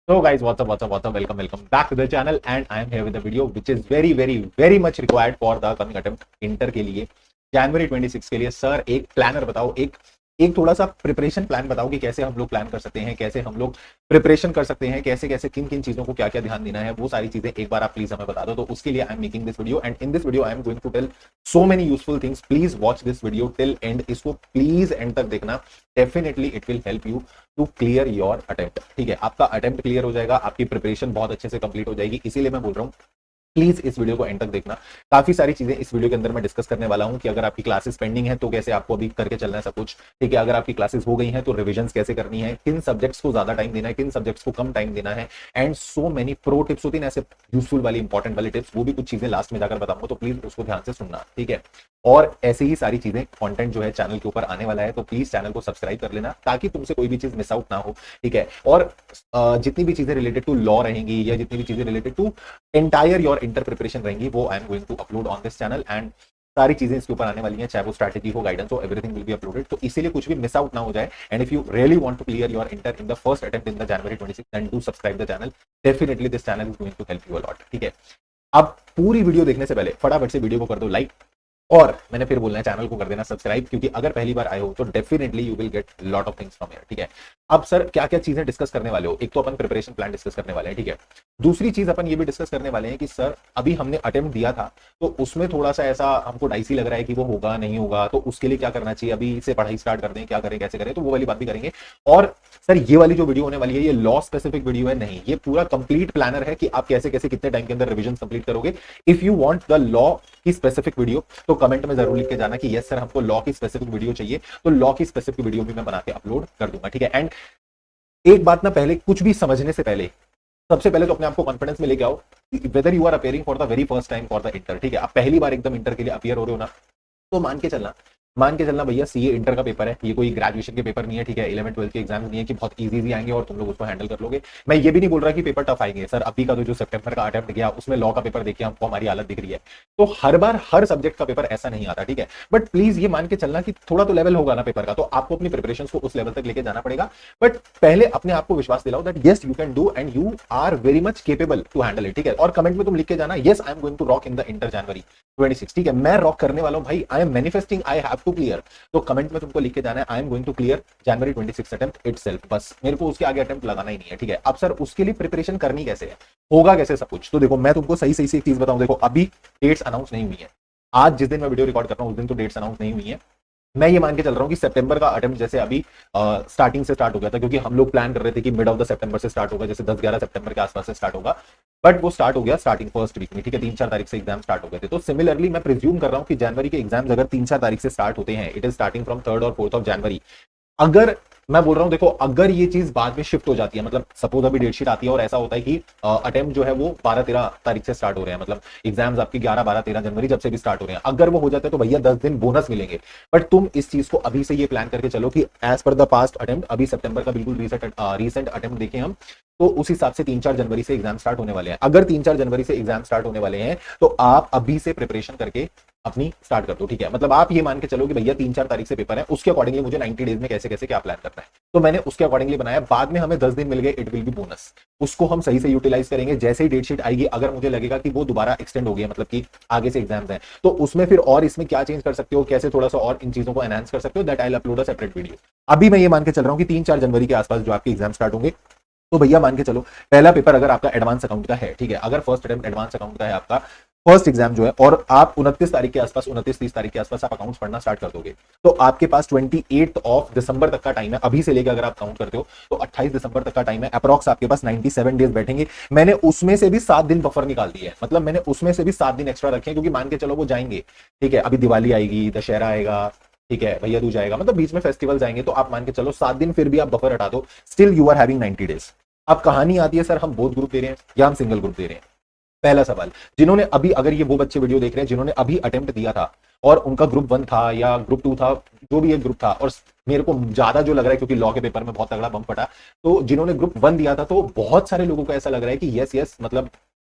So guys, what's up? Welcome back to the channel and I am here with a video which is very much required for the coming attempt inter के लिए जनवरी 26 के लिए। Sir एक planner बताओ, एक एक थोड़ा सा प्रिपरेशन प्लान बताओ कि कैसे हम लोग प्लान कर सकते हैं, कैसे हम लोग प्रिपरेशन कर सकते हैं, कैसे कैसे किन किन चीजों को क्या क्या ध्यान देना है, वो सारी चीजें एक बार आप प्लीज हमें बता दो। तो उसके लिए I am making this video and in this video I am going to tell so many useful things. Please watch this video till end, इसको प्लीज एंड तक देखना। Definitely it will help you to clear your attempt. ठीक है, आपका attempt clear हो जाएगा, आपकी preparation बहुत अच्छे से कंप्लीट हो जाएगी। इसीलिए मैं बोल रहा हूँ प्लीज इस वीडियो को एंड तक देखना। काफी सारी चीजें इस वीडियो के अंदर मैं डिस्कस करने वाला हूं कि अगर आपकी क्लासेस पेंडिंग है तो कैसे आपको अभी करके चलना है सब कुछ। ठीक है, अगर आपकी क्लासेस हो गई हैं तो रिविजन कैसे करनी है, किन सब्जेक्ट्स को ज्यादा टाइम देना है, किन सब्जेक्ट्स को कम टाइम देना है, and so many pro tips होती है ऐसे यूजफुल वाली इंपॉर्टेंट वाली टिप्स। वो भी कुछ चीजें लास्ट में जाकर बताऊंगा, तो प्लीज उसको ध्यान से सुनना। ठीक है, और ऐसे ही सारी चीजें कंटेंट जो है चैनल के ऊपर आने वाला है, तो प्लीज चैनल को सब्सक्राइब कर लेना ताकि तुमसे कोई भी चीज मिस आउट ना हो। ठीक है, और जितनी भी चीजें रिलेटेड टू लॉ रहेंगी या जितनी भी चीजें related to entire your inter preparation रहेंगी, वो I am going to upload on this channel and सारी चीजें इसके ऊपर आने वाली हैं, चाहे वो स्ट्रैटेजी हो, गाइडेंस हो, एवरीथिंग विल बी अपलोडेड। तो इसीलिए कुछ भी मिस आउट ना हो जाए। And if you really want to clear your inter in the first attempt in the January 26 then do subscribe the channel. Definitely this channel is going to help you a lot. ठीक है, अब पूरी video देखने से पहले फटाफट से video को कर दो लाइक, और मैंने फिर बोलना है चैनल को कर देना सब्सक्राइब, क्योंकि अगर पहली बार आए हो तो definitely you will get lot of things from here. ठीक है, अब सर क्या क्या चीजें डिस्कस करने वाले हो? एक तो अपन प्रिपरेशन प्लान डिस्कस करने वाले हैं। ठीक है, दूसरी चीज अपन ये भी डिस्कस करने वाले हैं कि सर अभी हमने अटेम्प्ट दिया था तो उसमें थोड़ा सा ऐसा हमको डाइसी लग रहा है कि वो होगा नहीं होगा, तो उसके लिए क्या करना चाहिए, अभी से पढ़ाई स्टार्ट कर दें, क्या करें कैसे करें, तो वो वाली बात भी करेंगे। और सर ये वाली जो वीडियो होने वाली है ये लॉ स्पेसिफिक वीडियो है नहीं, ये पूरा कंप्लीट प्लानर है कि आप कैसे कैसे कितने टाइम के अंदर रिविजन कंप्लीट करोगे। If you want the law की स्पेसिफिक वीडियो तो कमेंट में जरूर लिख के जाना कि यस सर हमको लॉ की स्पेसिफिक वीडियो चाहिए, तो लॉ की स्पेसिफिक वीडियो भी मैं बना के अपलोड कर दूंगा। ठीक है, एंड एक बात ना, पहले कुछ भी समझने से पहले सबसे पहले तो अपने आपको कॉन्फिडेंस में लेके आओ whether you are appearing for the very first time for the inter. ठीक है, आप पहली बार एकदम इंटर के लिए अपियर हो रहे हो ना, तो मान के चलना भैया सीए इंटर का पेपर है, ये कोई ग्रेजुएशन के पेपर नहीं है। ठीक है, 11th-12th के एग्जाम नहीं है कि बहुत इजी आएंगे और तुम लोग उसको हैंडल कर लोगे। मैं ये भी नहीं बोल रहा कि पेपर टफ आएंगे। सर अभी का तो जो सितंबर का अटेम्प्ट गया उसमें लॉ का पेपर देखिए हमको हमारी हालत दिख रही है, तो हर बार हर सब्जेक्ट का पेपर ऐसा नहीं आता। ठीक है, बट प्लीज ये मान के चलना कि थोड़ा तो लेवल होगा ना पेपर का, तो आपको अपनी प्रिपरेशन को उस लेवल तक लेके जाना पड़ेगा। बट पहले अपने आप को विश्वास दिलाओ that yes you can do and you are very much capable to handle it. ठीक है, और कमेंट में तुम लिख के जाना yes I am going to rock in the inter January 26। ठीक है, मैं रॉक करने वाला हूं भाई, I am manifesting, I have to clear. तो कमेंट में तुमको लिख के जाना है I am going to clear January 26 attempt itself, बस मेरे को उसके आगे अटेम्प्ट लगाना ही नहीं है। ठीक है, अब सर उसके लिए प्रिपरेशन करनी कैसे है, होगा कैसे सब कुछ, तो देखो मैं तुमको सही सही से एक चीज बताऊं। देखो अभी डेट्स अनाउंस नहीं हुई है, आज जिस दिन मैं वीडियो रिकॉर्ड कर रहा हूं उस दिन तो डेट्स अनाउंस नहीं हुई है। मैं ये मान के चल रहा हूं कि सितंबर का अटेम्प्ट जैसे अभी स्टार्टिंग से स्टार्ट हो गया था, क्योंकि हम लोग प्लान कर रहे थे कि मिड ऑफ द सितंबर से स्टार्ट होगा, जैसे 10-11 सितंबर के आसपास से स्टार्ट होगा, बट वो स्टार्ट हो गया स्टार्टिंग फर्स्ट वीक में। ठीक है, 3-4 तारीख से एग्जाम स्टार्ट हो गए थे। तो सिमिलरली मैं प्रिज्यूम कर रहा हूं कि जनवरी के एग्जाम्स अगर 3-4 तारीख से स्टार्ट होते हैं, it is starting from 3rd और 4th ऑफ जनवरी। अगर मैं बोल रहा हूं देखो, अगर ये चीज बाद में शिफ्ट हो जाती है, मतलब सपोज अभी डेटशीट आती है और ऐसा होता है कि अटेम्प्ट जो है वो 12-13 तारीख से स्टार्ट हो रहे हैं, मतलब एग्जाम्स आपकी 11-12-13 जनवरी जब से भी स्टार्ट हो रहे हैं, अगर वो हो जाते हैं तो भैया 10 दिन बोनस मिलेंगे। बट तुम इस चीज को अभी से ये प्लान करके चलो कि as per the past attempt, अभी सितंबर का बिल्कुल रिसेंट अटेम्प्ट देखें हम, तो उस हिसाब से 3-4 जनवरी से एग्जाम स्टार्ट होने वाले हैं। अगर 3-4 जनवरी से एग्जाम स्टार्ट होने वाले हैं तो आप अभी से प्रिपरेशन करके अपनी स्टार्ट कर दो। ठीक है, मतलब आप ये मान के चलो कि भैया 3-4 तारीख से पेपर है, उसके अकॉर्डिंगली मुझे 90 डेज में कैसे कैसे क्या प्लान करना है, तो मैंने उसके अकॉर्डिंगली बनाया। बाद में हमें 10 दिन मिल गए, इट विल बी बोनस, उसको हम सही से यूटिलाइज करेंगे। जैसे ही डेट शीट आएगी, अगर मुझे लगेगा कि वो दोबारा एक्सटेंड हो गया, मतलब कि आगे से एग्जाम्स हैं, तो उसमें फिर और इसमें क्या चेंज कर सकते हो, कैसे थोड़ा सा और इन चीजों को एनहांस कर सकते हो, that I will upload a separate video. अभी मैं ये मान के चल रहा हूँ कि 3-4 जनवरी के आसपास जो आपके एग्जाम स्टार्ट होंगे, तो भैया मान के चलो पहला पेपर अगर आपका एडवांस अकाउंट का है, ठीक है, अगर फर्स्ट अटेम्प्ट एडवांस अकाउंट का है आपका फर्स्ट एग्जाम जो है, और आप 29 तारीख के आसपास, 29-30 तारीख के आसपास आप अकाउंट्स पढ़ना स्टार्ट कर दोगे, तो आपके पास 28 ऑफ दिसंबर तक का टाइम है। अभी से लेकर अगर आप काउंट करते हो तो 28 दिसंबर तक का टाइम है, अप्रॉक्स आपके पास 97 डेज बैठेंगे। मैंने उसमें से भी 7 दिन बफर निकाल दी है, मतलब मैंने उसमें से भी 7 दिन एक्स्ट्रा रखे हैं, क्योंकि मान के चलो वो जाएंगे। ठीक है, अभी दिवाली आएगी, दशहरा आएगा, ठीक है, भैया दूज आएगा, मतलब बीच में फेस्टिवल्स आएंगे, तो आप मान के चलो 7 दिन फिर भी आप बफर हटा दो, still you are having 90 days. अब कहानी आती है सर हम बोथ ग्रुप दे रहे हैं या हम सिंगल ग्रुप दे रहे हैं। पहला सवाल, जिन्होंने अभी, अगर ये वो बच्चे वीडियो देख रहे हैं जिन्होंने अभी अटेम्प्ट दिया था और उनका ग्रुप 1 था या ग्रुप 2 था, जो भी एक ग्रुप था, और मेरे को ज्यादा जो लग रहा है क्योंकि लॉ के पेपर में बहुत तगड़ा बम फटा, तो जिन्होंने ग्रुप 1 दिया था तो बहुत सारे लोगों को ऐसा लग रहा है कि यस मतलब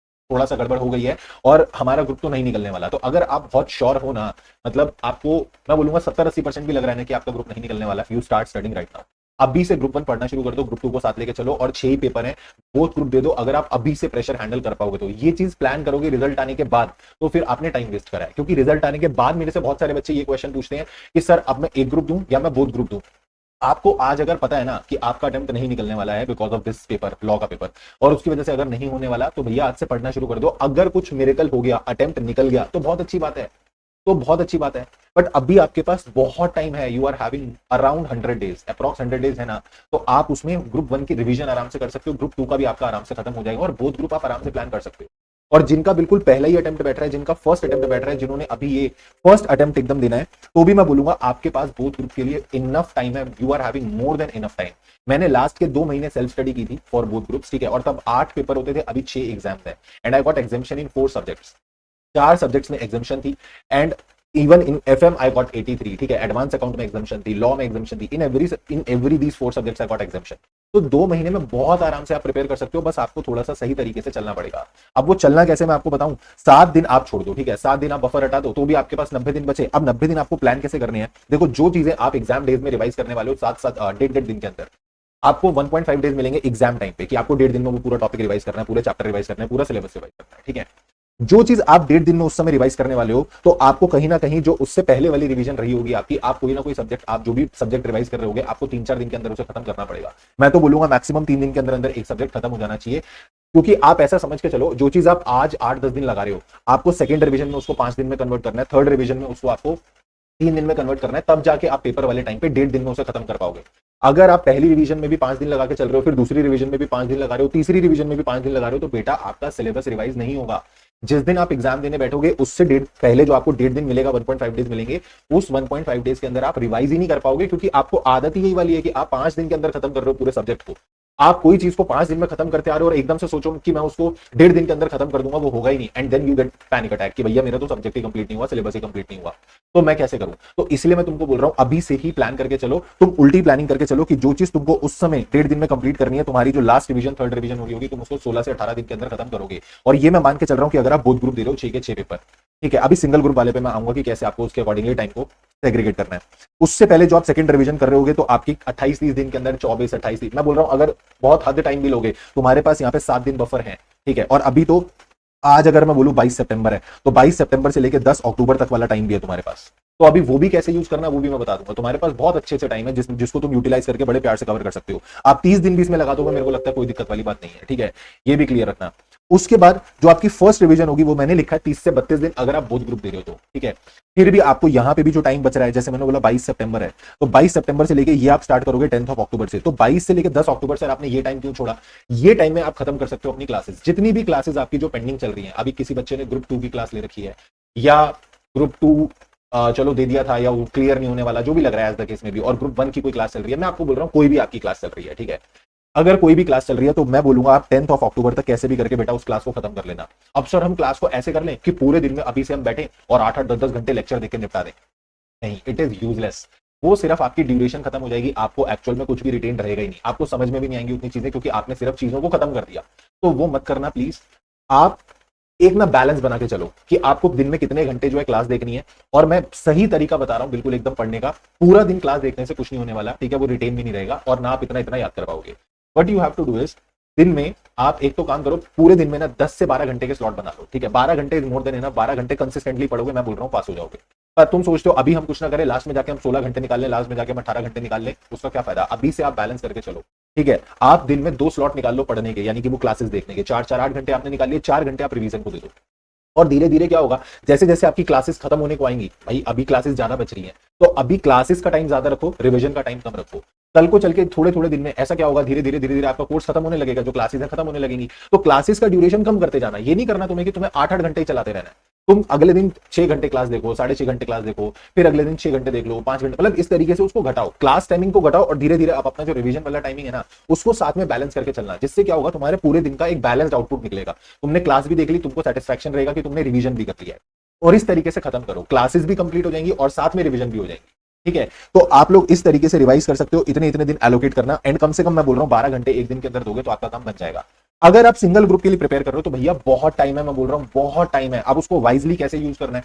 थोड़ा सा गड़बड़ हो गई है और हमारा ग्रुप तो नहीं निकलने वाला। तो अगर आप बहुत श्योर हो ना, मतलब आपको मैं बोलूंगा 70-80% भी लग रहा है ना कि आपका ग्रुप नहीं निकलने वाला, you start studying right now. अभी से ग्रुप 1 पढ़ना शुरू कर दो, ग्रुप 2 को साथ लेके चलो, और 6 ही पेपर हैं, बोथ ग्रुप दे दो। अगर आप अभी से प्रेशर हैंडल कर पाओगे तो ये चीज प्लान करोगे रिजल्ट आने के बाद, तो फिर आपने टाइम वेस्ट करा है। क्योंकि रिजल्ट आने के बाद मेरे से बहुत सारे बच्चे ये क्वेश्चन पूछते हैं कि सर अब मैं एक ग्रुप दूं या मैं बोथ ग्रुप दूं। आपको आज अगर पता है ना कि आपका अटेम्प्ट नहीं निकलने वाला है because of this paper, law का पेपर, और उसकी वजह से अगर नहीं होने वाला, तो भैया आज से पढ़ना शुरू कर दो। अगर कुछ मिरेकल हो गया, अटेम्प्ट निकल गया, तो बहुत अच्छी बात है, तो बहुत अच्छी बात है। बट अभी आपके पास बहुत टाइम है, you are having around 100 days, approx 100 days है ना, तो आप उसमें ग्रुप 1 की रिवीजन आराम से कर सकते हो, ग्रुप 2 का भी आपका आराम से खत्म हो जाएगा, और बोथ ग्रुप आप आराम से प्लान कर सकते हो। और जिनका बिल्कुल पहला ही अटेम्प्ट बैठ रहा है, जिनका फर्स्ट अटेम्प्ट बैठ रहा है, जिन्होंने अभी ये फर्स्ट अटेम्प्ट एकदम देना है, तो भी मैं बोलूंगा आपके पास बोथ ग्रुप के लिए इनफ टाइम है, you are having more than enough time. मैंने लास्ट के 2 महीने सेल्फ स्टडी की थी फॉर बोथ ग्रुप्स, ठीक है, और तब 8 पेपर होते थे, अभी 6 एग्जाम है, and I got exemption in 4 subjects, 4 subjects में एग्जामिशन थी, and even in FM I got 83, ठीक है, एडवांस अकाउंट में एग्जामिशन थी, लॉ में एग्जामिशन थी, in every these 4 subjects I got exemption. तो 2 महीने में बहुत आराम से आप प्रिपेयर कर सकते हो, बस आपको थोड़ा सा सही तरीके से चलना पड़ेगा। अब वो चलना कैसे मैं आपको बताऊं, 7 दिन आप छोड़ दो, ठीक है, 7 दिन आप बफर हटा दो, तो भी आपके पास 90 दिन बचे। अब 90 दिन आपको प्लान कैसे करने हैं, देखो जो चीजें आप एग्जाम डेज में रिवाइज करने वाले हो, साथ साथ डेढ़ दिन के अंदर आपको 1.5 डेज मिलेंगे एग्जाम टाइम पे, कि आपको 1.5 दिन में वो पूरा टॉपिक रिवाइज करना है, पूरे चैप्टर रिवाइज करना है, पूरा सिलेबस रिवाइज करना है, ठीक है। जो चीज आप 1.5 दिन में उस समय रिवाइज करने वाले हो, तो आपको कहीं ना कहीं जो उससे पहले वाली रिवीजन रही होगी आपकी, आप कोई ना कोई सब्जेक्ट, आप जो भी सब्जेक्ट रिवाइज कर रहे होगे, आपको 3-4 दिन के अंदर उसे खत्म करना पड़ेगा। मैं तो बोलूंगा मैक्सिमम 3 दिन के अंदर अंदर एक सब्जेक्ट खत्म हो जाना चाहिए। क्योंकि आप ऐसा समझ के चलो, जो चीज आप आज 8-10 दिन लगा रहे हो, आपको सेकंड रिवीजन में उसको 5 दिन में कन्वर्ट करना है, थर्ड रिवीजन में उसको आपको 3 दिन में कन्वर्ट करना है, तब जाके आप पेपर वाले टाइम पे 1.5 दिन में उसे खत्म कर पाओगे। अगर आप पहली रिवीजन में भी 5 दिन लगा के चल रहे हो, फिर दूसरी रिवीजन में भी 5 दिन लगा रहे हो, तीसरी रिवीजन में भी 5 दिन लगा रहे हो, तो बेटा आपका सिलेबस रिवाइज नहीं होगा। जिस दिन आप एग्जाम देने बैठोगे, उससे पहले जो आपको 1.5 दिन मिलेगा, 1.5 डेज मिलेंगे, उस 1.5 डेज के अंदर आप रिवाइज ही नहीं कर पाओगे, क्योंकि आपको आदत ही यही वाली है कि आप 5 दिन के अंदर खत्म कर रहे हो पूरे सब्जेक्ट को। आप कोई चीज को 5 दिन में खत्म करते आ रहे हो, और एकदम से सोचो कि मैं उसको 1.5 दिन के अंदर खत्म कर दूंगा, वो होगा ही नहीं, and then you get panic attack कि भैया मेरा तो सब्जेक्ट ही कंप्लीट नहीं हुआ, सिलेबस ही कंप्लीट नहीं हुआ, तो मैं कैसे करूं। तो इसलिए मैं तुमको बोल रहा हूं, अभी से ही प्लान करके चलो, तुम उल्टी प्लानिंग करके चलो, कि जो चीज तुमको उस समय 1.5 दिन में कंप्लीट करनी है, तुम्हारी जो लास्ट रिवीजन, थर्ड रिवीजन होगी, तुम उसको 16 से 18 दिन के अंदर खत्म करोगे। और ये मैं मान के चल रहा हूं कि अगर आप बोथ ग्रुप दे रहे हो 6 के 6 पेपर, ठीक है। अभी सिंगल ग्रुप वाले पे मैं आऊंगा कि कैसे आपको उसके अकॉर्डिंगली टाइम को सेग्रीगेट करना है। उससे पहले जो आप सेकंड रिवीजन कर रहे होगे, तो आपकी 28-30 दिन के अंदर, 24-28 दिन, मैं बोल रहा हूं, अगर बहुत हद टाइम भी लोगे, तुम्हारे पास यहाँ पे 7 दिन बफर है, ठीक है। और अभी तो आज अगर मैं बोलूं 22 सितंबर है, तो 22 सितंबर से लेकर 10 अक्टूबर तक वाला टाइम भी है तुम्हारे पास। तो अभी वो भी कैसे यूज करना है वो भी मैं बता दूंगा। तुम्हारे पास बहुत अच्छे से टाइम है जिसको तुम यूटिलाइज करके बड़े प्यार से कवर कर सकते हो। आप 30 दिन भी इसमें लगा दोगे, मेरे को लगता है कोई दिक्कत वाली बात नहीं है, ठीक है, ये भी क्लियर रखना। उसके बाद जो आपकी फर्स्ट रिवीजन होगी, वो मैंने लिखा है 30 से 32 दिन, अगर आप बोथ ग्रुप दे रहे हो तो, ठीक है। फिर भी आपको यहां पे भी जो टाइम बच रहा है, जैसे मैंने बोला 22 सितंबर है, तो 22 सितंबर से लेके ये आप स्टार्ट करोगे 10 अक्टूबर से, तो 22 से लेके 10 अक्टूबर से आपने ये टाइम क्यों छोड़ा, ये टाइम में आप खत्म कर सकते हो अपनी क्लासेस, जितनी भी क्लासेस आपकी जो पेंडिंग चल रही है। अभी किसी बच्चे ने ग्रुप 2 की क्लास ले रखी है, या ग्रुप 2 चलो दे दिया था, या वो क्लियर नहीं होने वाला, जो भी लग रहा है आज तक इसमें भी, और ग्रुप 1 की कोई क्लास चल रही है, मैं आपको बोल रहा हूं कोई भी आपकी क्लास चल रही है, ठीक है, अगर कोई भी क्लास चल रही है, तो मैं बोलूंगा आप 10 अक्टूबर तक कैसे भी करके बेटा उस क्लास को खत्म कर लेना। अब सर हम क्लास को ऐसे कर लें कि पूरे दिन में अभी से हम बैठे और 8-8, 10-10 घंटे लेक्चर देकर निपटा दें, नहीं, इट इज यूजलेस। वो सिर्फ आपकी ड्यूरेशन खत्म हो जाएगी, आपको एक्चुअल में कुछ भी रिटेन रहेगा ही नहीं, आपको समझ में भी नहीं आएंगी उतनी चीजें, क्योंकि आपने सिर्फ चीजों को खत्म कर दिया। तो वो मत करना प्लीज। आप एक ना बैलेंस बना के चलो कि आपको दिन में कितने घंटे जो है क्लास देखनी है, और मैं सही तरीका बता रहा हूं बिल्कुल एकदम पढ़ने का। पूरा दिन क्लास देखने से कुछ नहीं होने वाला, ठीक है, वो रिटेन भी नहीं रहेगा, और ना आप इतना इतना याद कर पाओगे। What you have to do is, दिन में आप एक तो काम करो, पूरे दिन में ना 10 से 12 घंटे के स्लॉट बना लो, ठीक है। 12 घंटे इज मोर देन इनफ, 12 घंटे कंसिस्टेंटली पढ़ोगे, मैं बोल रहा हूँ पास हो जाओगे। पर तुम सोचते हो अभी हम कुछ ना करें, लास्ट में जाके हम 16 घंटे निकाल लें, लास्ट में जाके हम 18 घंटे निकाल लें, उसका क्या फायदा। अभी से आप बैलेंस करके चलो, ठीक है। आप दिन में 2 स्लॉट निकाल लो पढ़ने के, यानी कि वो क्लासेस देखने के, 4-4 8 घंटे आपने निकाल लिए, 4 घंटे आप रिवीजन को दे दो। और धीरे धीरे क्या होगा, जैसे जैसे आपकी क्लासेस खत्म होने को आएंगी, भाई अभी क्लासेस ज्यादा बच रही हैं, तो अभी क्लासेस का टाइम ज्यादा रखो, रिवीजन का टाइम कम रखो। कल को चल के थोड़े थोड़े दिन में ऐसा क्या होगा, धीरे धीरे आपका कोर्स खत्म होने लगेगा, जो क्लासेस है खत्म होने लगेंगी, तो क्लासेस का ड्यूरेशन कम करते जाना। ये नहीं करना तुम्हें कि तुम्हें 8-8 घंटे ही चलाते रहना है। तुम अगले दिन 6 घंटे क्लास देखो, 6.5 घंटे क्लास देखो, फिर अगले दिन 6 घंटे देख लो, 5 घंटे, मतलब इस तरीके से उसको घटाओ, क्लास टाइमिंग को घटाओ, और धीरे धीरे आप अपना जो रिवीजन वाला टाइमिंग है ना, उसको साथ में बैलेंस करके चलना। जिससे क्या होगा, तुम्हारे पूरे दिन का एक बैलेंस्ड आउटपुट निकलेगा। तुमने क्लास भी देख ली, तुमको सेटिस्फैक्शन रहेगा कि तुमने रिवीजन भी कर लिया है, और इस तरीके से खत्म करो, क्लासेस भी कंप्लीट हो जाएंगी और साथ में रिवीजन भी हो जाएगी, ठीक है। तो आप लोग इस तरीके से रिवाइज कर सकते हो, इतने इतने दिन एलोकेट करना, एंड कम से कम मैं बोल रहा हूं 12 घंटे एक दिन के अंदर दोगे तो आपका काम बन जाएगा। अगर आप सिंगल ग्रुप के लिए प्रिपेयर कर रहे हो, तो भैया बहुत टाइम है, मैं बोल रहा हूं बहुत टाइम है। अब उसको वाइजली कैसे यूज करना है,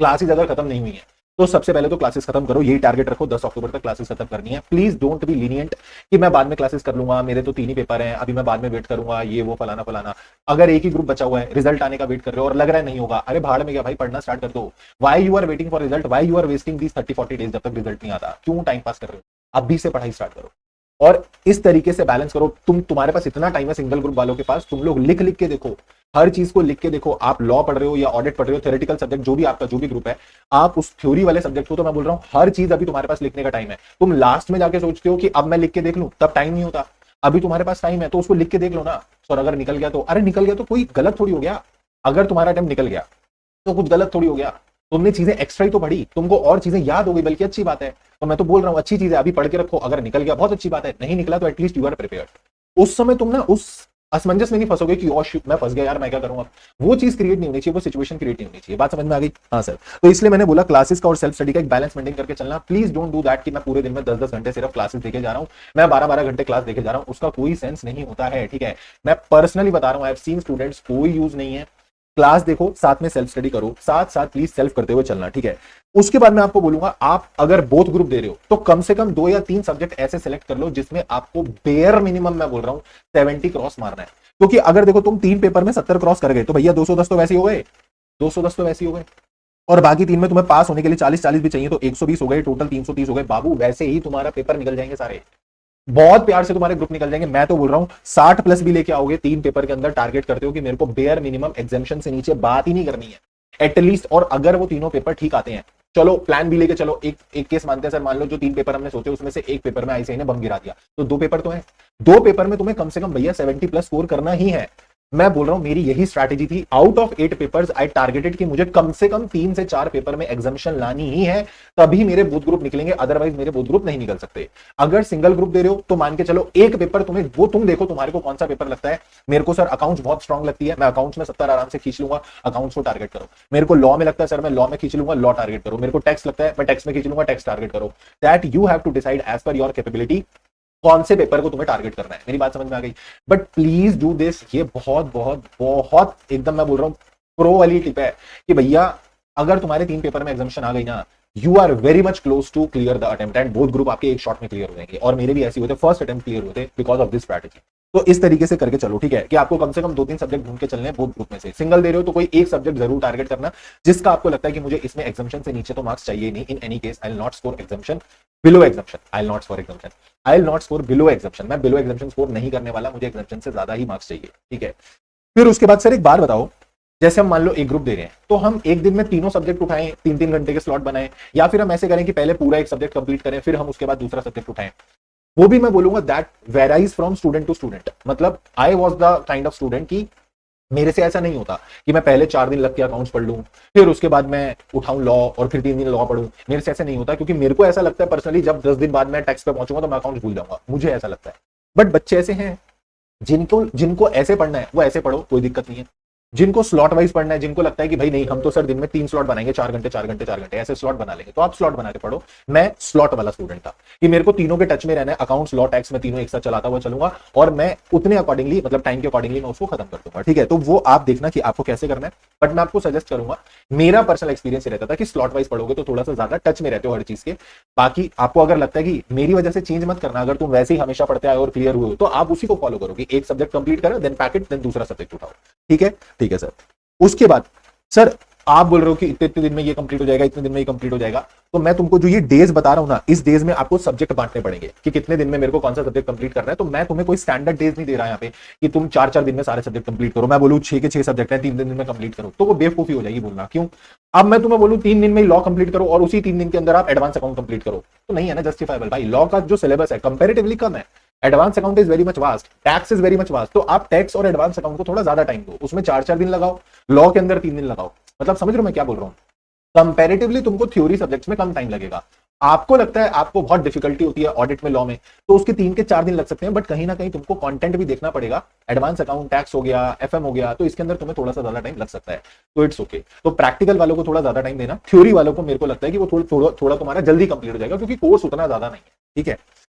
क्लासेस अगर खत्म नहीं हुई है, तो सबसे पहले तो क्लासेस खत्म करो, यही टारगेट रखो, 10 अक्टूबर तक क्लासेस खत्म करनी है। प्लीज डोंट बी लीनियंट कि मैं बाद में क्लासेस कर लूंगा, मेरे तो 3 ही पेपर हैं, अभी मैं बाद में वेट करूंगा, ये वो फलाना फलाना। अगर एक ही ग्रुप बचा हुआ है, रिजल्ट आने का वेट कर रहे हो और लग रहा है नहीं होगा, अरे भाड़ में गया भाई, पढ़ना स्टार्ट कर दो। Why you are waiting for result, why you are wasting these 30-40 days जब तक रिजल्ट नहीं आता, क्यों टाइम पास कर रहे हो? अभी से पढ़ाई स्टार्ट करो और इस तरीके से बैलेंस करो। तुम्हारे पास इतना टाइम है सिंगल ग्रुप वालों के पास, तुम लोग लिख लिख के देखो, हर चीज को लिख के देखो। आप लॉ पढ़ रहे हो या ऑडिट पढ़ रहे हो, थ्योरेटिकल सब्जेक्ट जो भी आपका जो भी ग्रुप है, आप उस थ्योरी वाले सब्जेक्ट को, तो मैं बोल रहा हूं हर चीज अभी तुम्हारे पास लिखने का टाइम है। तुम लास्ट में जाके सोचते हो कि अब मैं लिख के देख लूं, तब टाइम नहीं होता। अभी तुम्हारे पास टाइम है तो उसको लिख के देख लो ना। और अगर निकल गया तो अरे निकल गया तो कोई गलत थोड़ी हो गया। अगर तुम्हारा टाइम निकल गया तो कुछ गलत थोड़ी हो गया, तुमने चीजें एक्स्ट्रा ही तो पढ़ी, तुमको और चीजें याद हो गई, बल्कि अच्छी बात है। तो मैं तो बोल रहा हूं अच्छी चीज है, अभी पढ़ के रखो। अगर निकल गया बहुत अच्छी बात है, नहीं निकला तो एटलीस्ट यू आर प्रिपेयर्ड। उस समय तुम ना उस असमंजस में नहीं फंसोगे कि ओ शिट मैं फंस गया यार, मैं क्या करूंगा। वो चीज क्रिएट नहीं होनी चाहिए, वो सिचुएशन क्रिएट नहीं होनी चाहिए। बात समझ में आ गई? हाँ सर। तो इसलिए मैंने बोला क्लासेस का और सेल्फ स्टडी का एक बैलेंस मेंटेन करके चलना। प्लीज डोंट डू दैट कि मैं पूरे दिन में 10-10 घंटे सिर्फ क्लासेस देखे जा रहा हूं, मैं 12-12 घंटे क्लास देखे जा रहा हूं, उसका कोई सेंस नहीं होता है। ठीक है, मैं पर्सनली बता रहा हूं, आई हैव सीन स्टूडेंट्स, कोई यूज नहीं है। क्लास देखो, साथ में सेल्फ स्टडी करो, साथ साथ प्लीज सेल्फ करते हुए चलना। ठीक है, उसके बाद मैं आपको बोलूंगा, आप अगर बोथ ग्रुप दे रहे हो तो कम से कम 2 या 3 सब्जेक्ट ऐसे सिलेक्ट कर लो जिसमें आपको बेयर मिनिमम, मैं बोल रहा हूं 70 क्रॉस मारना है। क्योंकि अगर देखो तुम 3 पेपर में 70 क्रॉस कर गए तो भैया 210 तो वैसे ही हो गए, 210 तो वैसे ही हो गए। और बाकी 3 में तुम्हें पास होने के लिए 40-40 भी चाहिए, तो 120 हो गए, टोटल 330 हो गए बाबू। वैसे ही तुम्हारा पेपर निकल जाएंगे सारे, बहुत प्यार से तुम्हारे ग्रुप निकल जाएंगे। मैं तो बोल रहा हूं 60 प्लस भी लेके आओगे 3 पेपर के अंदर। टारगेट करते हो कि मेरे को बेयर मिनिमम एग्जामिशन से नीचे बात ही नहीं करनी है एटलीस्ट। और अगर वो तीनों पेपर ठीक आते हैं, चलो प्लान भी लेके चलो, एक केस मानते हैं सर, मान लो जो 3 पेपर हमने सोचे उसमें से एक पेपर में आईसीआई ने बम गिरा दिया, तो 2 पेपर तो है, 2 पेपर में तुम्हें कम से कम भैया 70 प्लस स्कोर करना ही है। मैं बोल रहा हूं मेरी यही स्ट्रैटेजी थी। Out of 8 papers I targeted कि मुझे कम से कम 3 से 4 पेपर में एग्जामिशन लानी ही है, तभी मेरे बोथ ग्रुप निकलेंगे, अदरवाइज मेरे बोथ ग्रुप नहीं निकल सकते। अगर सिंगल ग्रुप दे रहे हो तो मान के चलो एक पेपर तुम्हें, वो तुम देखो तुम्हारे को कौन सा पेपर लगता है। मेरे को सर अकाउंट्स बहुत स्ट्रांग लगती है, मैं अकाउंट्स में 70 आराम से खींच लूंगा, अकाउंट्स को टारगेट करो। मेरे को लॉ में लगता है सर, मैं लॉ में खींच लूंगा, लॉ टारगेट करो। मेरे को टैक्स लगता है, मैं टैक्स में खींच लूंगा, टैक्स टारगेट करो। That you have to decide as per your capability कौन से पेपर को तुम्हें टारगेट करना है। मेरी बात समझ में आ गई? But please do this. ये बहुत बहुत बहुत एकदम मैं बोल रहा हूं प्रो वाली टिप है कि भैया अगर तुम्हारे 3 पेपर में एग्जामिशन आ गई ना, you are very much close to clear the attempt and both group आपके एक शॉट में क्लियर हो जाएंगे। और मेरे भी ऐसे हुए थे, फर्स्ट अटेम्प्ट क्लियर हुए थे बिकॉज ऑफ दिस स्ट्रैटेजी। तो इस तरीके से करके चलो। ठीक है, कि आपको कम से कम 2-3 सब्जेक्ट ढूंढ के चलने बोथ ग्रुप में से। सिंगल दे रहे हो तो कोई एक सब्जेक्ट जरूर टारगेट करना जिसका आपको लगता है कि मुझे इसमें एग्जामिशन से नीचे तो मार्क्स चाहिए नहीं। In any case I will not score exemption below exemption, I will not score exemption, I will not score below exemption. मैं बिलो एग्जामिशन स्कोर नहीं करने वाला, मुझे एग्जामिशन से ज्यादा ही मार्क्स चाहिए। ठीक है, फिर उसके बाद सर एक बात बताओ, जैसे हम मान लो एक ग्रुप दे रहे हैं तो हम एक दिन में तीनों सब्जेक्ट उठाएं, 3-3 घंटे के स्लॉट बनाएं, या फिर हम ऐसे करें कि पहले पूरा एक सब्जेक्ट कंप्लीट करें फिर हम उसके बाद दूसरा सब्जेक्ट उठाएं। वो भी मैं बोलूंगा that varies from student to student. मतलब I was the kind of student की मेरे से ऐसा नहीं होता कि मैं पहले 4 दिन लग के अकाउंट्स पढ़ लूं, फिर उसके बाद मैं उठाऊं लॉ और फिर 3 दिन लॉ पढ़ूं। मेरे से ऐसा नहीं होता, क्योंकि मेरे को ऐसा लगता है पर्सनली जब 10 दिन बाद मैं टैक्स पे पहुंचूंगा तो मैं अकाउंट्स भूल जाऊंगा, मुझे ऐसा लगता है। बट बच्चे ऐसे हैं जिनको जिनको ऐसे पढ़ना है वो ऐसे पढ़ो, कोई दिक्कत नहीं है। जिनको स्लॉट वाइज पढ़ना है, जिनको लगता है कि भाई नहीं हम तो सर दिन में 3 स्लॉट बनाएंगे, 4 घंटे 4 घंटे 4 घंटे ऐसे स्लॉट बना लेंगे, तो आप स्लॉट बना के पढ़ो। मैं स्लॉट वाला स्टूडेंट था कि मेरे को तीनों के टच में रहना है, अकाउंट्स लॉ टैक्स में तीनों एक साथ चलाता हुआ चलूंगा और मैं उतने अकॉर्डिंगली मतलब टाइम के अकॉर्डिंगली मैं उसको खत्म कर दूंगा। ठीक है, तो वो आप देखना कि आपको कैसे करना है। बट मैं आपको सजेस्ट करूंगा, मेरा पर्सनल एक्सपीरियंस रहता था कि स्लॉट वाइज पढ़ोगे तो थोड़ा सा ज्यादा टच में रहते हो हर चीज के। बाकी आपको अगर लगता है कि मेरी वजह से चेंज मत करना, अगर तुम वैसे ही हमेशा पढ़ते आए और क्लियर हुए हो तो आप उसी को फॉलो करो कि एक सब्जेक्ट कंप्लीट करो, देन पैकेट, देन दूसरा सब्जेक्ट उठाओ। ठीक है, ठीक है सर। उसके बाद सर आप बोल रहे हो कि इतने इतने दिन में ये कंप्लीट हो जाएगा, इतने दिन में ये कंप्लीट हो जाएगा, तो मैं तुमको जो ये डेज बता रहा हूं ना, इस डेज में आपको सब्जेक्ट बांटने पड़ेंगे कि कितने दिन में मेरे को कौन सा सब्जेक्ट कंप्लीट करना है। तो मैं तुम्हें कोई स्टैंडर्ड डेज नहीं दे रहा यहाँ पे कि तुम 4-4 दिन में सारे सब्जेक्ट कंप्लीट करो। मैं बोलूं 6 के 6 सब्जेक्ट है, 3 दिन में कंप्लीट करो, तो वो बेवकूफी हो जाएगी बोलना। क्यों? अब मैं तुम्हें बोलूं 3 दिन में लॉ कंप्लीट करो और उसी 3 दिन के अंदर आप एडवांस अकाउंट कंप्लीट करो, तो नहीं है ना जस्टिफाइबल। भाई लॉ का जो सिलेबस है कंपेरेटिवली कम है, advance account is very much vast, tax is very much vast, तो आप टैक्स और एडवांस अकाउंट को थोड़ा ज्यादा टाइम दो, उसमें 4-4 दिन लगाओ, लॉ के अंदर 3 दिन लगाओ। मतलब समझ रहे हो मैं क्या बोल रहा हूँ? कंपैरेटिवली तुमको थ्योरी सब्जेक्ट्स में कम टाइम लगेगा। आपको लगता है आपको बहुत डिफिकल्टी होती है ऑडिट में, लॉ में, तो उसके 3 के 4 दिन लग सकते हैं, बट कहीं ना कहीं तुमको कंटेंट भी देखना पड़ेगा। एडवांस अकाउंट, टैक्स हो गया, एफएम हो गया, तो इसके अंदर तुम्हें थोड़ा सा ज्यादा टाइम लग सकता है, तो इट्स ओके। तो प्रैक्टिकल वालों को थोड़ा ज्यादा टाइम देना, थ्योरी वालों को मेरे को लगता है कि वो थोड़ा तुम्हारा जल्दी कंप्लीट हो जाएगा, क्योंकि कोर्स उतना ज्यादा नहीं है। ठीक है,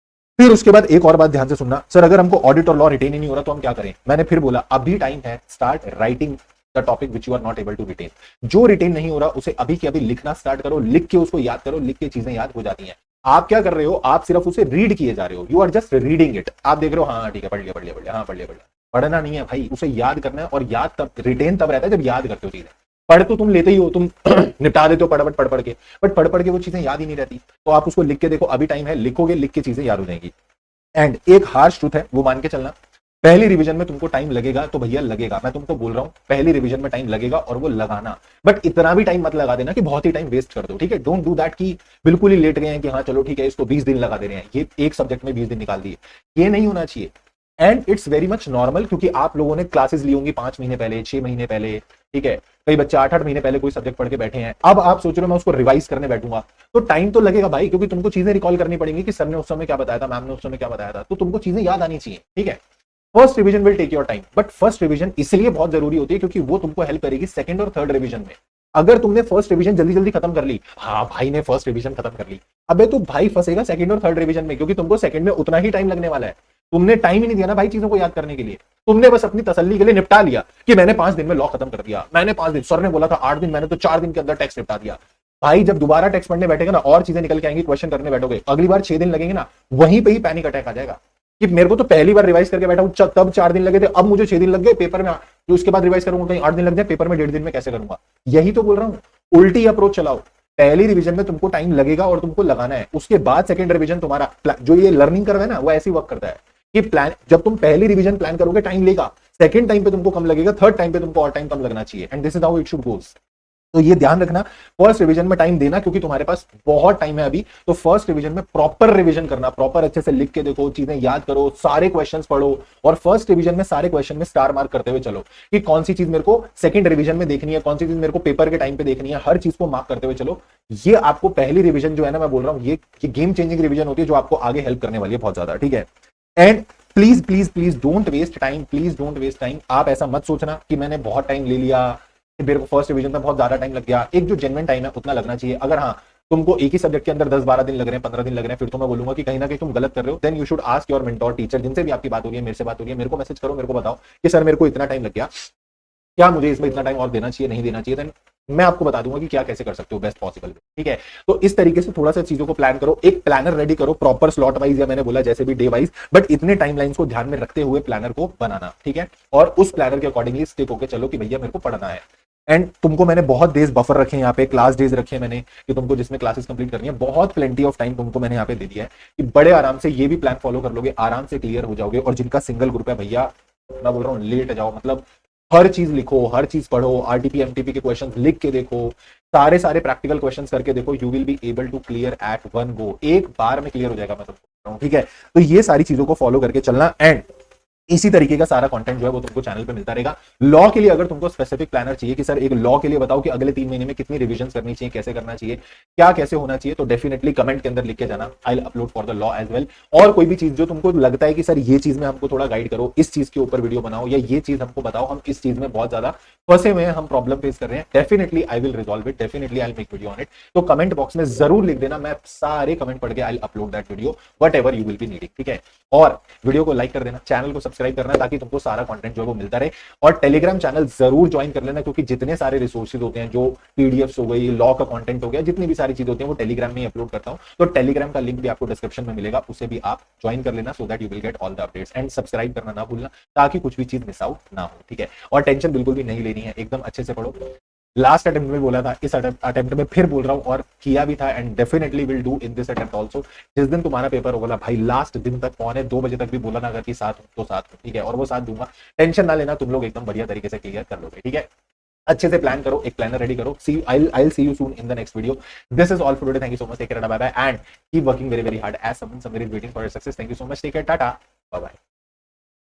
फिर उसके बाद एक और बात ध्यान से सुनना, सर अगर हमको ऑडिट और लॉ रिटेन ही नहीं हो रहा तो हम क्या करें? मैंने फिर बोला अभी टाइम है, start writing the topic which you are not able to retain. जो रिटेन नहीं हो रहा उसे अभी के अभी लिखना स्टार्ट करो, लिख के उसको याद करो, लिख के चीजें याद हो जाती हैं। आप क्या कर रहे हो, आप सिर्फ उसे रीड किए जा रहे हो, you are just reading it. आप देख रहे हो हाँ ठीक है, पढ़ लिया पढ़ लिया पढ़ लिया, हाँ पढ़ लिया पढ़ लिया। पढ़ना नहीं है भाई, उसे याद करना है, और याद तब, रिटेन तब रहता है जब याद करते हो चीजें। पढ़ तो तुम लेते ही हो, तुम निपटा देते हो फटाफट पढ़ पढ़ के, बट पढ़ पढ़ के वो चीजें याद ही नहीं रहती। तो आप उसको लिख के देखो, अभी टाइम है, लिखोगे, लिख के चीजें याद हो जाएंगी। एंड एक हार्श ट्रूथ है, वो मान के चलना, पहली रिवीजन में तुमको टाइम लगेगा तो भैया लगेगा, मैं तुमको बोल रहा हूं पहली रिवीजन में टाइम लगेगा, और वो लगाना। बट इतना भी टाइम मत लगा देना कि बहुत ही टाइम वेस्ट कर दो, ठीक है। डोंट डू दैट कि बिल्कुल ही लेट गए हैं कि हाँ चलो ठीक है इसको 20 दिन लगा दे रहे हैं, ये एक सब्जेक्ट में 20 दिन निकाल दिए, ये नहीं होना चाहिए। And it's very much normal, क्योंकि आप लोगों ने क्लासेस ली होंगी 5 महीने पहले, 6 महीने पहले, ठीक है। कई बच्चे 8-8 महीने पहले कोई सब्जेक्ट पढ़ के बैठे हैं, अब आप सोच रहे हो मैं उसको रिवाइज करने बैठूंगा, तो टाइम तो लगेगा भाई, क्योंकि तुमको चीजें रिकॉल करनी पड़ेंगी कि सर ने उस समय क्या बताया था, मैम ने उस समय क्या बताया था, तो तुमको चीजें याद आनी चाहिए, ठीक है। First revision will take your time, but first revision इसलिए बहुत जरूरी होती है क्योंकि वो तुमको हेल्प करेगी सेकंड और थर्ड रिवीजन में। अगर तुमने फर्स्ट रिवीजन जल्दी जल्दी खत्म कर ली, हाँ भाई ने फर्स्ट रिवीजन खत्म कर ली, अबे तू भाई फंसेगा सेकंड और थर्ड रिवीजन में, क्योंकि तुमको सेकंड में उतना ही टाइम लगने वाला है। तुमने टाइम ही नहीं दिया ना भाई चीजों को याद करने के लिए, तुमने बस अपनी तसल्ली के लिए निपटा लिया कि मैंने 5 दिन में लॉ खत्म कर दिया, मैंने 5 दिन, सर ने बोला था 8 दिन, मैंने तो 4 दिन के अंदर टेक्स्ट निपटा दिया। भाई जब दोबारा टेक्स्ट पढ़ने बैठेगा ना, और चीजें निकल के आएंगी, क्वेश्चन करने बैठोगे, अगली बार 6 दिन लगेंगे ना, वहीं पे ही पैनिक अटैक आ जाएगा कि मेरे को तो पहली बार रिवाइज करके बैठा हूं तब 4 दिन लगे थे, अब मुझे 6 दिन लग गए पेपर में, तो उसके बाद रिवाइज करूंगा कहीं 8 दिन लग जाए, पेपर में 1.5 दिन में कैसे करूंगा। यही तो बोल रहा हूं, उल्टी अप्रोच चलाओ। पहली रिवीजन में तुमको टाइम लगेगा और तुमको लगाना है, उसके बाद सेकंड रिवीजन तुम्हारा, जो ये लर्निंग कर रहा है ना वो ऐसी वर्क करता है कि प्लान, जब तुम पहली रिवीजन प्लान करोगे टाइम लेगा, सेकंड टाइम पे तुमको कम लगेगा, थर्ड टाइम पे तुमको और टाइम कम लगना चाहिए, and this is how it should goes. तो ये ध्यान रखना, फर्स्ट रिवीजन में टाइम देना, क्योंकि तुम्हारे पास बहुत टाइम है अभी, तो फर्स्ट रिवीजन में प्रॉपर रिवीजन करना, प्रॉपर अच्छे से लिख के देखो, चीजें याद करो, सारे क्वेश्चंस पढ़ो, और फर्स्ट रिवीजन में सारे क्वेश्चन में स्टार मार्क करते हुए चलो कि कौन सी चीज मेरे को सेकंड रिवीजन में देखनी है, कौन सी चीज मेरे को पेपर के टाइम पे देखनी है, हर चीज को मार्क करते हुए चलो। ये आपको पहली रिवीजन जो है ना, मैं बोल रहा हूँ ये गेम चेंजिंग रिवीजन होती है, जो आपको आगे हेल्प करने वाली है बहुत ज्यादा, ठीक है। And please please please don't waste time, please don't waste time. आप ऐसा मत सोचना कि मैंने बहुत टाइम ले लिया, मेरे को फर्स्ट डिवीजन में बहुत ज्यादा टाइम लग गया। एक जो जेन्युइन टाइम है उतना लगना चाहिए। अगर हाँ तुमको एक ही सब्जेक्ट के अंदर 10-12 दिन लग रहे हैं, 15 दिन लग रहे हैं, फिर तो मैं बोलूंगा कि कहीं ना कहीं तुम गलत कर रहे हो। Then you should ask your mentor, teacher, जिनसे भी आपकी बात हो रही है, मेरे से बात हो रही है, मेरे को मैसेज करो, मेरे को बताओ कि सर मेरे को इतना टाइम लग गया, क्या मुझे इसमें इतना टाइम और देना चाहिए, नहीं देना चाहिए। देन मैं आपको बता दूंगा कि क्या कैसे कर सकते हो बेस्ट पॉसिबल, ठीक है। तो इस तरीके से थोड़ा सा चीजों को प्लान करो, एक प्लानर रेडी करो प्रॉपर स्लॉट वाइज, या मैंने बोला जैसे भी डे वाइज, बट इतने टाइमलाइंस को ध्यान में रखते हुए प्लानर को बनाना, ठीक है। और उस प्लानर के अकॉर्डिंगली स्टिक होकर चलो कि भैया मेरे को पढ़ना है। एंड तुमको मैंने बहुत डेज बफर रखे हैं यहाँ पे, क्लास डेज रखे हैं मैंने कि तुमको जिसमें क्लासेस कंप्लीट करनी है, बहुत प्लेंटी ऑफ टाइम तुमको मैंने यहाँ पे दे दिया है कि बड़े आराम से ये भी प्लान फॉलो कर लोगे, आराम से क्लियर हो जाओगे। और जिनका सिंगल ग्रुप है भैया, मैं बोल रहा हूँ लेट जाओ, मतलब हर चीज लिखो, हर चीज पढ़ो, आरटीपी एमटीपी के क्वेश्चंस लिख के देखो, सारे सारे प्रैक्टिकल क्वेश्चंस करके देखो, you will be able to clear at one go, एक बार में क्लियर हो जाएगा, मैं तुमको बोल रहा हूँ, ठीक है। तो ये सारी चीजों को फॉलो करके चलना, एंड इसी तरीके का सारा कंटेंट जो है वो तुमको चैनल पे मिलता रहेगा। लॉ के लिए अगर तुमको स्पेसिफिक प्लानर चाहिए कि सर एक लॉ के लिए बताओ कि अगले 3 महीने में कितनी रिवीजन करनी चाहिए, कैसे करना चाहिए, क्या कैसे होना चाहिए, तो डेफिनेटली कमेंट के अंदर लिख के जाना, I will upload for the law as well. और कोई भी चीज जो तुमको लगता है कि सर ये चीज में हमको थोड़ा गाइड करो, इस चीज के ऊपर वीडियो बनाओ, या ये चीज हमको बताओ, हम इस चीज में बहुत ज्यादा फंसे हुए हैं, हम प्रॉब्लम फेस कर रहे हैं, definitely I will resolve it, definitely I will make video on it. तो कमेंट बॉक्स में जरूर लिख देना, मैं सारे कमेंट पढ़ के I will upload that video, whatever you will be needing, ठीक है। और वीडियो को लाइक कर देना, चैनल को सब्सक्राइब करना, ताकि तुमको सारा कंटेंट जो है वो मिलता रहे। और टेलीग्राम चैनल जरूर ज्वाइन कर लेना, क्योंकि जितने सारे रिसोर्सेज होते हैं, जो पीडीएफ्स हो गई, लॉ का कंटेंट हो गया, जितनी भी सारी चीजें होती हैं वो टेलीग्राम में ही अपलोड करता हूं। तो टेलीग्राम का लिंक भी आपको डिस्क्रिप्शन में मिलेगा, उसे भी आप ज्वाइन कर लेना, so that you will get all the updates. And subscribe करना ना भूलना, ताकि कुछ भी चीज मिस आउट ना हो, ठीक है। और टेंशन बिल्कुल भी नहीं लेनी है, एकदम अच्छे से पढ़ो। लास्ट अटेम्प्ट में बोला था, इस अटेम्प्ट में फिर बोल रहा हूं, और किया भी था, and definitely will do in this attempt also. जिस दिन तुम्हारा पेपर होगा भाई, लास्ट दिन तक, 1:45 बजे तक भी बोला ना अगर कि साथ तो साथ, ठीक है। और वो साथ दूंगा, टेंशन ना लेना, तुम लोग एकदम बढ़िया तरीके से क्लियर कर लोगे, ठीक है। अच्छे से प्लान करो, एक प्लानर रेडी करो। I'll see you soon in the next video. This is all for today. Thank you so much. Take care. Bye bye. And keep working very, very hard as somebody is waiting for your success. Thank you so much. Take care. Tata. Bye bye.